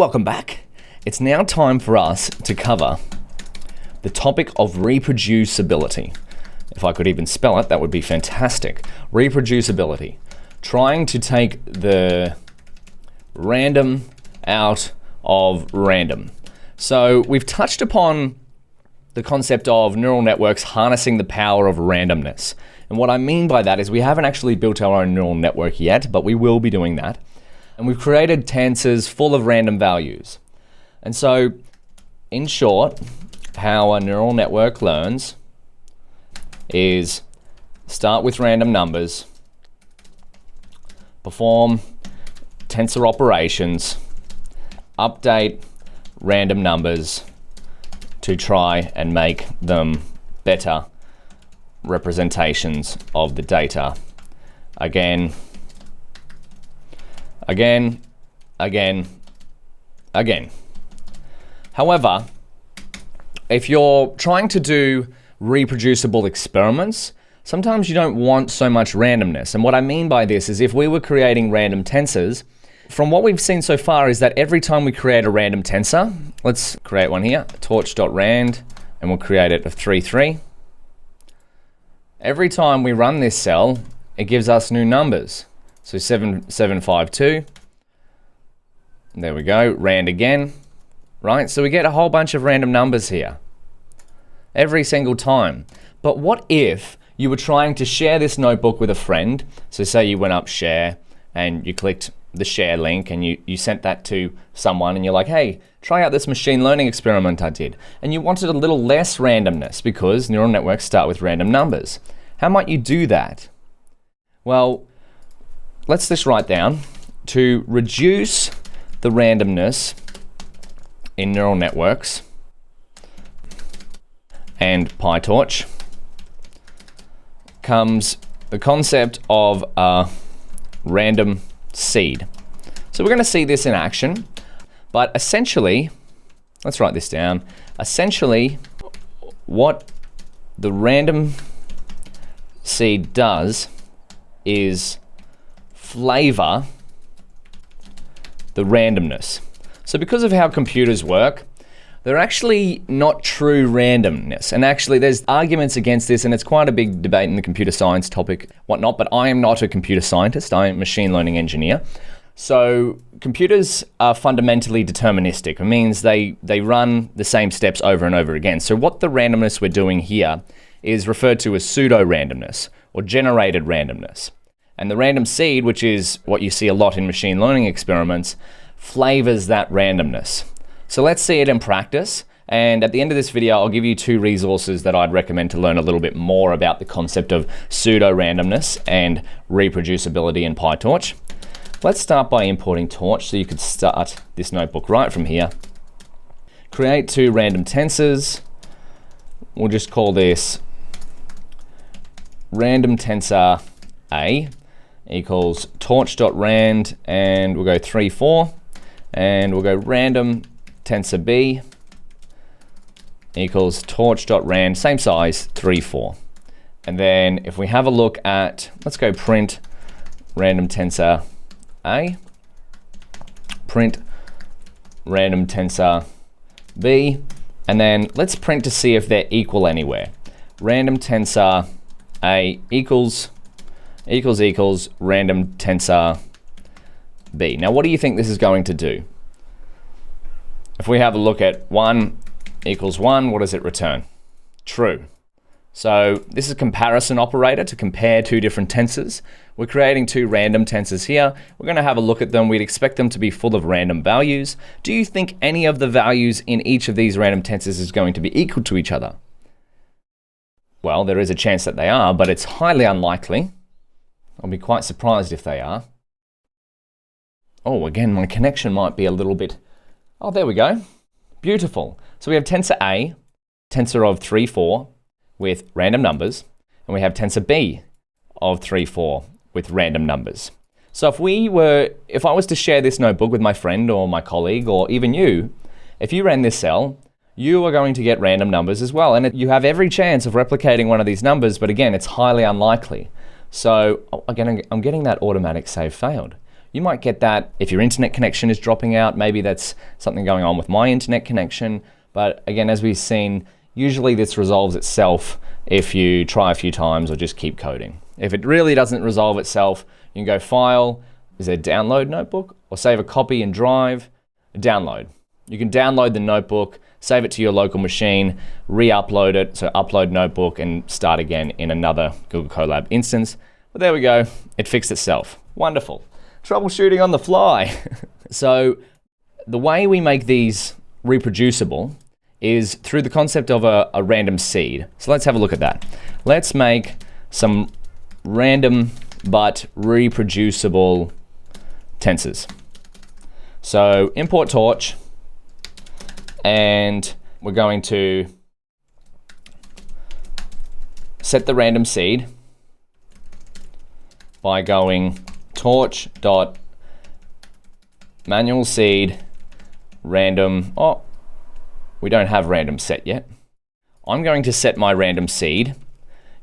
Welcome back. It's now time for us to cover the topic of reproducibility. If I could even spell it, that would be fantastic. Reproducibility. Trying to take the random out of random. So we've touched upon the concept of neural networks harnessing the power of randomness. And what I mean by that is we haven't actually built our own neural network yet, but we will be doing that. And we've created tensors full of random values. And so, in short, how a neural network learns is start with random numbers, perform tensor operations, update random numbers to try and make them better representations of the data. Again. However, if you're trying to do reproducible experiments, sometimes you don't want so much randomness. And what I mean by this is if we were creating random tensors, from what we've seen so far is that every time we create a random tensor, let's create one here, torch.rand, and we'll create it of 3, 3. Every time we run this cell, it gives us new numbers. So 7752, there we go, rand again, right? So we get a whole bunch of random numbers here, every single time. But what if you were trying to share this notebook with a friend? So say you went up share and you clicked the share link and you sent that to someone and you're like, hey, try out this machine learning experiment I did. And you wanted a little less randomness because neural networks start with random numbers. How might you do that? Well, let's just write down to reduce the randomness in neural networks and PyTorch comes the concept of a random seed. So we're going to see this in action, but essentially, let's write this down. Essentially, what the random seed does is flavor the randomness. So because of how computers work, they're actually not true randomness. And actually there's arguments against this, and it's quite a big debate in the computer science topic, whatnot, but I am not a computer scientist, I am a machine learning engineer. So computers are fundamentally deterministic. It means they run the same steps over and over again. So what the randomness we're doing here is referred to as pseudo-randomness or generated randomness. And the random seed, which is what you see a lot in machine learning experiments, flavors that randomness. So let's see it in practice. And at the end of this video, I'll give you 2 resources that I'd recommend to learn a little bit more about the concept of pseudo-randomness and reproducibility in PyTorch. Let's start by importing Torch so you could start this notebook right from here. Create 2 random tensors. We'll just call this random tensor A equals torch.rand, and we'll go 3, 4, and we'll go random tensor B equals torch.rand, same size, 3, 4. And then if we have a look at, let's go print random tensor A, print random tensor B, and then let's print to see if they're equal anywhere. Random tensor A equals random tensor B. Now what do you think this is going to do? If we have a look at 1 equals 1, what does it return? True. So this is a comparison operator to compare 2 different tensors. We're creating 2 random tensors here. We're going to have a look at them. We'd expect them to be full of random values. Do you think any of the values in each of these random tensors is going to be equal to each other? Well, there is a chance that they are, but it's highly unlikely. I'll be quite surprised if they are. Oh, again, my connection might be a little bit... Oh, there we go. Beautiful. So we have tensor A, tensor of 3, 4, with random numbers, and we have tensor B of 3, 4 with random numbers. So if I was to share this notebook with my friend or my colleague or even you, if you ran this cell, you are going to get random numbers as well. And you have every chance of replicating one of these numbers, but again, it's highly unlikely. So again, I'm getting that automatic save failed. You might get that if your internet connection is dropping out. Maybe that's something going on with my internet connection. But again, as we've seen, usually this resolves itself if you try a few times or just keep coding. If it really doesn't resolve itself, you can go File, is there Download Notebook? Or save a copy in Drive, Download. You can download the notebook, save it to your local machine, re-upload it, so upload notebook and start again in another Google Colab instance. But there we go, it fixed itself. Wonderful. Troubleshooting on the fly. So the way we make these reproducible is through the concept of a random seed. So let's have a look at that. Let's make some random but reproducible tensors. So import torch, and we're going to set the random seed by going torch.manual seed random. Oh, we don't have random set yet. I'm going to set my random seed.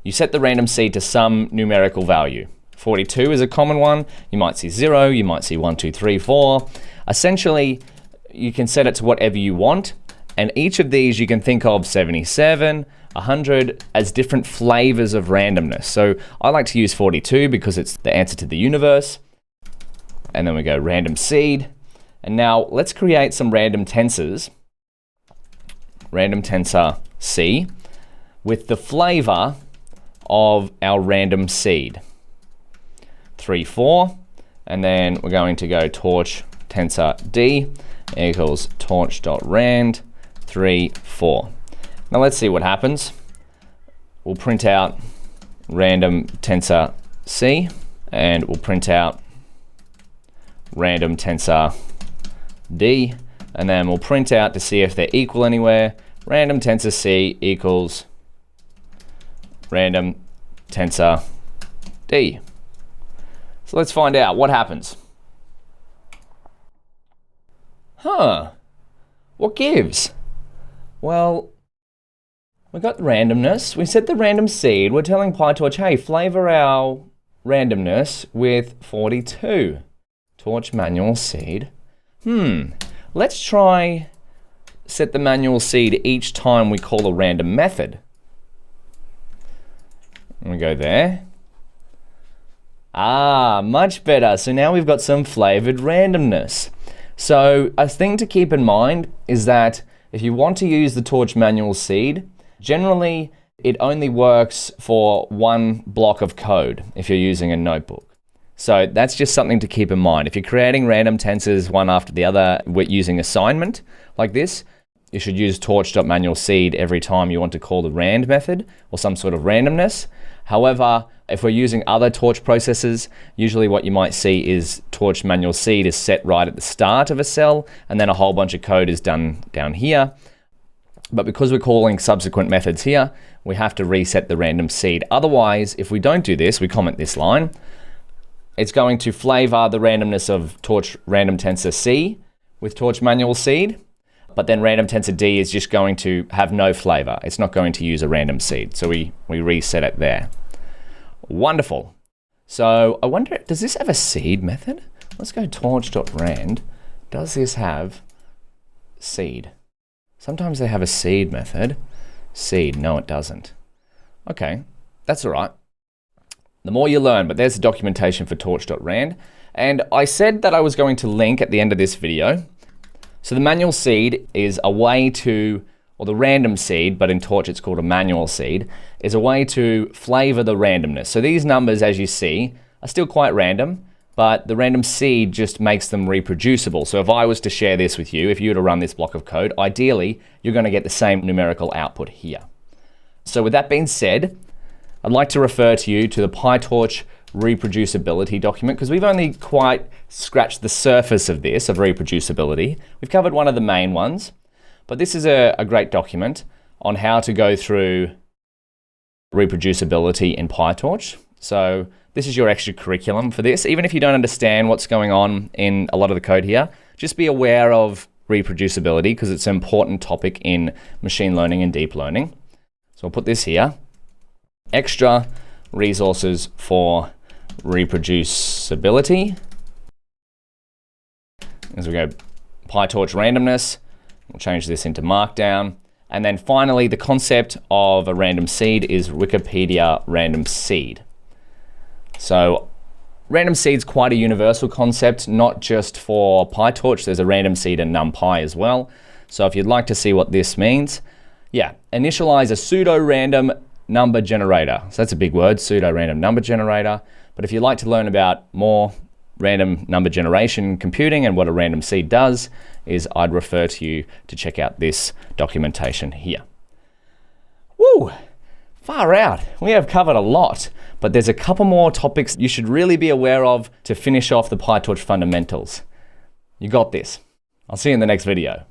You set the random seed to some numerical value. 42 is a common one. You might see 0, you might see 1, 2, 3, 4. Essentially, you can set it to whatever you want. And each of these you can think of 77, 100 as different flavors of randomness. So I like to use 42 because it's the answer to the universe. And then we go random seed. And now let's create some random tensors. Random tensor C with the flavor of our random seed. 3, 4. And then we're going to go torch tensor D equals torch.rand 3, 4. Now let's see what happens. We'll print out random tensor C, and we'll print out random tensor D, and then we'll print out to see if they're equal anywhere. Random tensor C equals random tensor D. So let's find out what happens. What gives? Well, we got the randomness. We set the random seed. We're telling PyTorch, hey, flavor our randomness with 42. Torch manual seed. Let's try set the manual seed each time we call a random method. And we go there. Much better. So now we've got some flavored randomness. So a thing to keep in mind is that if you want to use the torch manual seed, generally it only works for one block of code if you're using a notebook. So that's just something to keep in mind. If you're creating random tensors one after the other using assignment like this, you should use torch.manual seed every time you want to call the rand method or some sort of randomness. However, if we're using other torch processes, usually what you might see is torch manual seed is set right at the start of a cell, and then a whole bunch of code is done down here. But because we're calling subsequent methods here, we have to reset the random seed. Otherwise, if we don't do this, we comment this line, it's going to flavor the randomness of torch random tensor C with torch manual seed, but then random tensor D is just going to have no flavor. It's not going to use a random seed. So we reset it there. Wonderful. So I wonder, does this have a seed method? Let's go torch.rand. Does this have seed? Sometimes they have a seed method. Seed, no it doesn't. Okay, that's all right. The more you learn, but there's the documentation for torch.rand. And I said that I was going to link at the end of this video. So the manual seed is a way to, or the random seed, but in Torch it's called a manual seed, is a way to flavor the randomness. So these numbers, as you see, are still quite random, but the random seed just makes them reproducible. So if I was to share this with you, if you were to run this block of code, ideally, you're going to get the same numerical output here. So with that being said, I'd like to refer to you to the PyTorch Reproducibility document, because we've only quite scratched the surface of this, of reproducibility. We've covered one of the main ones, but this is a great document on how to go through reproducibility in PyTorch. So this is your extra curriculum for this. Even if you don't understand what's going on in a lot of the code here, just be aware of reproducibility because it's an important topic in machine learning and deep learning. So I'll put this here. Extra resources for reproducibility. as we go PyTorch randomness. We'll change this into Markdown. And then finally, the concept of a random seed is Wikipedia random seed. So random seed's quite a universal concept, not just for PyTorch. There's a random seed in NumPy as well. So if you'd like to see what this means, yeah, initialize a pseudo-random number generator. So that's a big word, pseudo-random number generator. But if you'd like to learn about more random number generation computing and what a random seed does, is I'd refer to you to check out this documentation here. Woo! Far out. We have covered a lot, but there's a couple more topics you should really be aware of to finish off the PyTorch fundamentals. You got this. I'll see you in the next video.